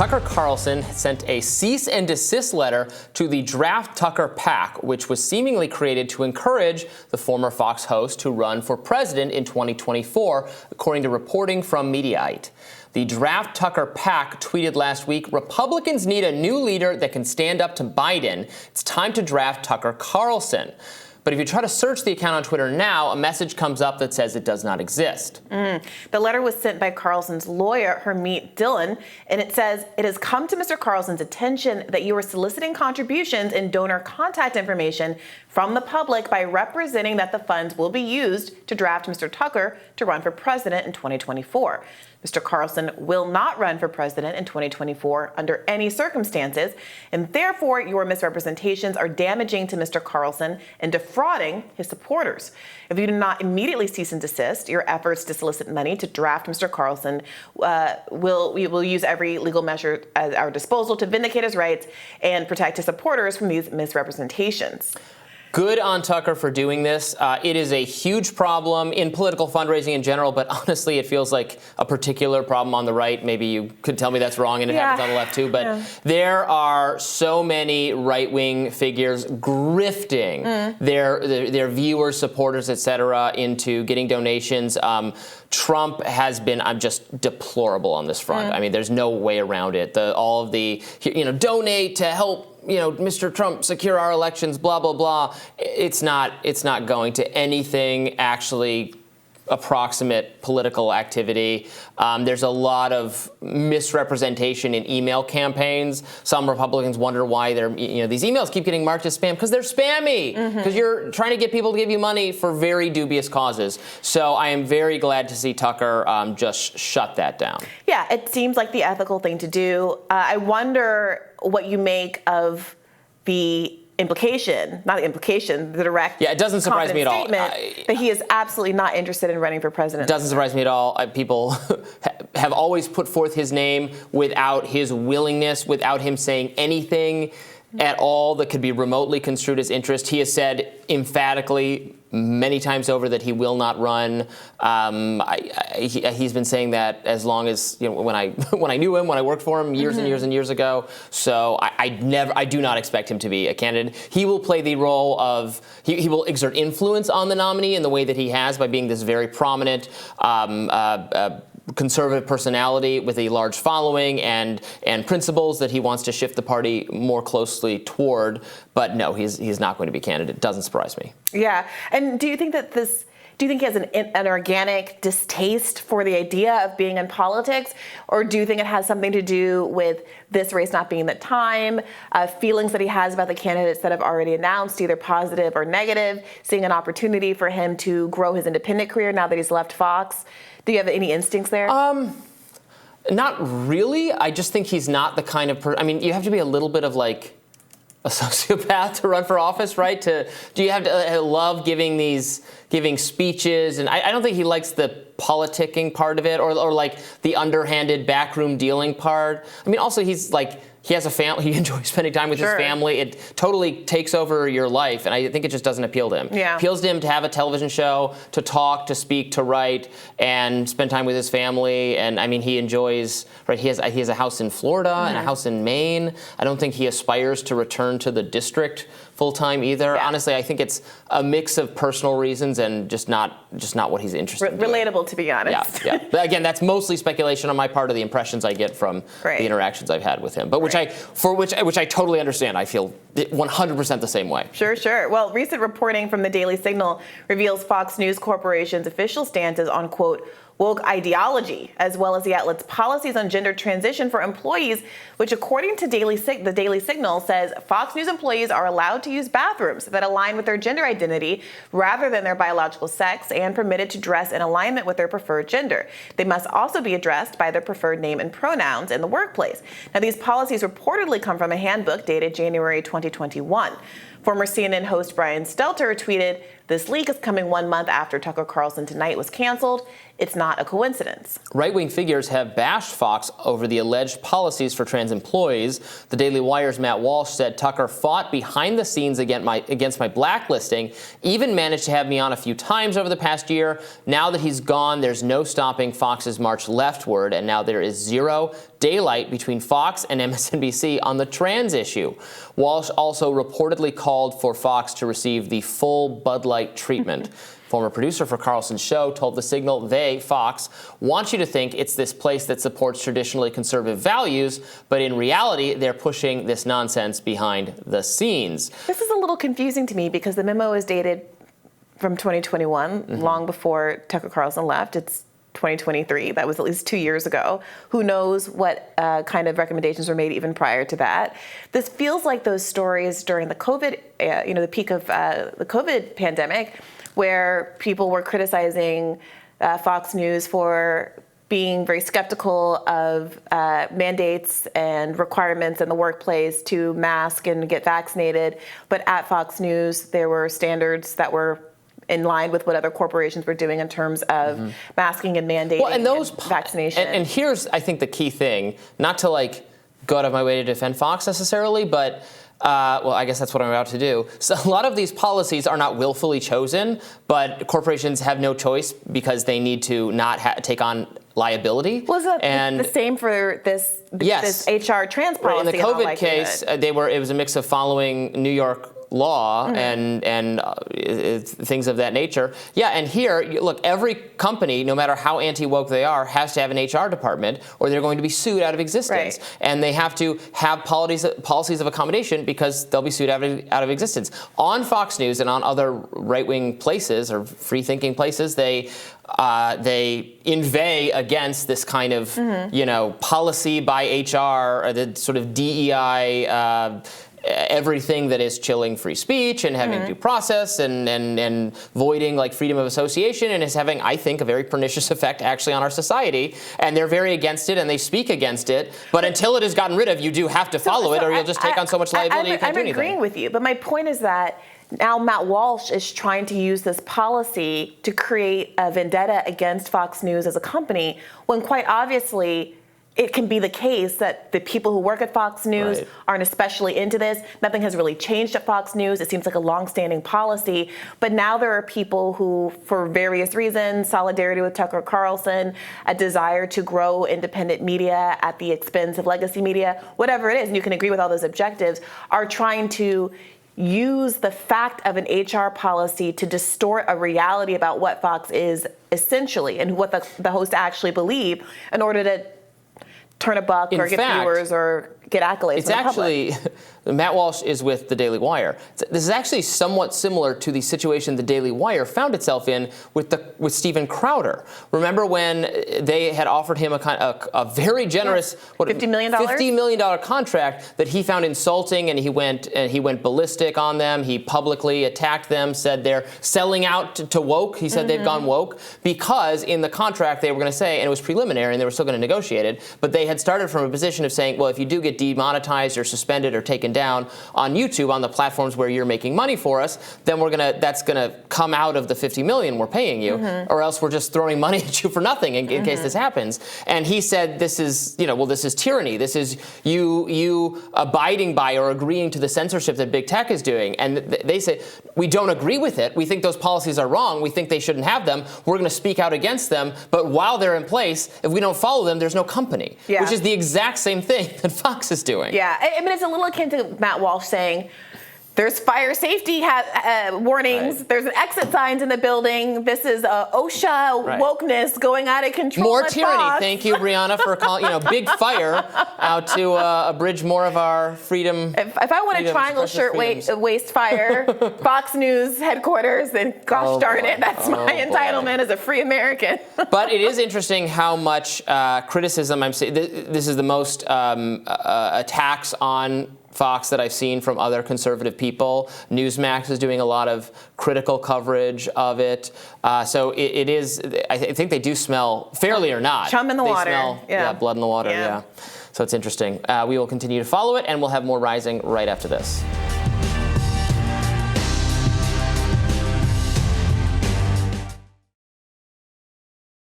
Tucker Carlson sent a cease and desist letter to the Draft Tucker PAC, which was seemingly created to encourage the former Fox host to run for president in 2024, according to reporting from Mediaite. The Draft Tucker PAC tweeted last week, "Republicans need a new leader that can stand up to Biden. It's time to draft Tucker Carlson." But if you try to search the account on Twitter now, a message comes up that says it does not exist. The letter was sent by Carlson's lawyer, Hermeet Dillon, and it says, "It has come to Mr. Carlson's attention that you are soliciting contributions and donor contact information from the public by representing that the funds will be used to draft Mr. Tucker to run for president in 2024. Mr. Carlson will not run for president in 2024 under any circumstances, and therefore your misrepresentations are damaging to Mr. Carlson and defrauding his supporters. If you do not immediately cease and desist, your efforts to solicit money to draft Mr. Carlson we will use every legal measure at our disposal to vindicate his rights and protect his supporters from these misrepresentations." Good on Tucker for doing this. It is a huge problem in political fundraising in general, but honestly, it feels like a particular problem on the right. Maybe you could tell me that's wrong and it happens on the left too, but there are so many right-wing figures grifting their viewers, supporters, etc., into getting donations. Trump has been just deplorable on this front. I mean, there's no way around it. All of the, donate to help, Mr. Trump secure our elections, blah, blah, blah. It's not going to anything actually approximate political activity. There's a lot of misrepresentation in email campaigns. Some Republicans wonder why these emails keep getting marked as spam, because they're spammy, because you're trying to get people to give you money for very dubious causes. So I am very glad to see Tucker just shut that down. Yeah, it seems like the ethical thing to do. I wonder what you make of the the direct it doesn't surprise me at all. That he is absolutely not interested in running for president. It doesn't surprise me at all. People have always put forth his name without his willingness, without him saying anything at all that could be remotely construed as interest. He has said emphatically many times over that he will not run. He's been saying that as long as when I knew him, when I worked for him years and years and years ago. So I do not expect him to be a candidate. He will play the role of he will exert influence on the nominee in the way that he has by being this very prominent conservative personality with a large following and principles that he wants to shift the party more closely toward. But no, he's not going to be a candidate. Doesn't surprise me. Yeah. And do you think he has an organic distaste for the idea of being in politics, or do you think it has something to do with this race not being the time, feelings that he has about the candidates that have already announced, either positive or negative, seeing an opportunity for him to grow his independent career now that he's left Fox? Do you have any instincts there? Not really. I just think he's not the kind of person. I mean, you have to be a little bit of like a sociopath to run for office, right? Do you have to love giving speeches? And I don't think he likes the politicking part of it, or like the underhanded backroom dealing part. I mean, also he's like, he has a family. He enjoys spending time with his family. It totally takes over your life, and I think it just doesn't appeal to him. Yeah. It appeals to him to have a television show, to talk, to speak, to write, and spend time with his family. And I mean, he enjoys. Right, he has a house in Florida and a house in Maine. I don't think he aspires to return to the district full time either. Yeah. Honestly, I think it's a mix of personal reasons and just not what he's interested in. Relatable, to be honest. Yeah. But again, that's mostly speculation on my part of the impressions I get from the interactions I've had with him. But which I totally understand. I feel 100% the same way. Sure. Well, recent reporting from the Daily Signal reveals Fox News Corporation's official stances on, quote, woke ideology, as well as the outlet's policies on gender transition for employees, which, according to the Daily Signal, says Fox News employees are allowed to use bathrooms that align with their gender identity rather than their biological sex, and permitted to dress in alignment with their preferred gender. They must also be addressed by their preferred name and pronouns in the workplace. Now, these policies reportedly come from a handbook dated January 2021. Former CNN host Brian Stelter tweeted, "This leak is coming 1 month after Tucker Carlson Tonight was canceled. It's not a coincidence." Right-wing figures have bashed Fox over the alleged policies for trans employees. The Daily Wire's Matt Walsh said Tucker fought behind the scenes against my blacklisting, even managed to have me on a few times over the past year. Now that he's gone, there's no stopping Fox's march leftward, and now there is zero daylight between Fox and MSNBC on the trans issue. Walsh also reportedly called for Fox to receive the full Bud Light treatment. Former producer for Carlson's show told The Signal they, Fox, want you to think it's this place that supports traditionally conservative values, but in reality, they're pushing this nonsense behind the scenes. This is a little confusing to me because the memo is dated from 2021, long before Tucker Carlson left. It's 2023. That was at least 2 years ago. Who knows what kind of recommendations were made even prior to that? This feels like those stories during the COVID, the peak of the COVID pandemic, where people were criticizing Fox News for being very skeptical of mandates and requirements in the workplace to mask and get vaccinated. But at Fox News, there were standards that were in line with what other corporations were doing in terms of masking and mandating and vaccination. And here's, I think, the key thing, not to go out of my way to defend Fox necessarily, but I guess that's what I'm about to do. So a lot of these policies are not willfully chosen, but corporations have no choice because they need to not take on liability. Was that the same for this HR trans policy? Right. In the COVID case, it was a mix of following New York law and things of that nature. Yeah, and here, look, every company, no matter how anti-woke they are, has to have an HR department or they're going to be sued out of existence. Right. And they have to have policies of accommodation because they'll be sued out of existence. On Fox News and on other right-wing places or free-thinking places, they inveigh against this kind of, policy by HR, or the sort of DEI, everything that is chilling free speech and having due process and voiding freedom of association, and is having, I think, a very pernicious effect actually on our society. And they're very against it and they speak against it. But until it is gotten rid of, you do have to follow it, or you'll just take on so much liability you can't do anything. I'm agreeing with you, but my point is that now Matt Walsh is trying to use this policy to create a vendetta against Fox News as a company, when quite obviously it can be the case that the people who work at Fox News aren't especially into this. Nothing has really changed at Fox News. It seems like a longstanding policy. But now there are people who, for various reasons, solidarity with Tucker Carlson, a desire to grow independent media at the expense of legacy media, whatever it is, and you can agree with all those objectives, are trying to use the fact of an HR policy to distort a reality about what Fox is essentially and what the hosts actually believe in order to turn a buck or get viewers or get accolades. It's actually, Matt Walsh is with the Daily Wire. This is actually somewhat similar to the situation the Daily Wire found itself in with Steven Crowder. Remember when they had offered him a very generous $50 million $50 million contract that he found insulting, and he went ballistic on them. He publicly attacked them, said they're selling out to woke. He said they've gone woke because in the contract they were going to say, and it was preliminary and they were still going to negotiate it, but they had started from a position of saying, well, if you do get demonetized or suspended or taken down on YouTube, on the platforms where you're making money for us, then that's gonna come out of the $50 million we're paying you, or else we're just throwing money at you for nothing in case this happens. And he said, this is, this is tyranny. This is you abiding by or agreeing to the censorship that big tech is doing. And they say, we don't agree with it. We think those policies are wrong. We think they shouldn't have them. We're going to speak out against them. But while they're in place, if we don't follow them, there's no company, which is the exact same thing that Fox is doing. Yeah, I mean, it's a little akin to Matt Walsh saying, there's fire safety warnings. There's exit signs in the building. This is OSHA wokeness going out of control. More tyranny. Fox. Thank you, Briahna, for calling. Big fire out to abridge more of our freedom. If I want a triangle shirt waist fire, Fox News headquarters, then gosh darn it, that's my entitlement as a free American. But it is interesting how much criticism I'm seeing. This is the most attacks on Fox that I've seen from other conservative people. Newsmax is doing a lot of critical coverage of it. So it is, I think they do smell, fairly or not. Chum in the water. Smell, blood in the water, So it's interesting. We will continue to follow it, and we'll have more Rising right after this.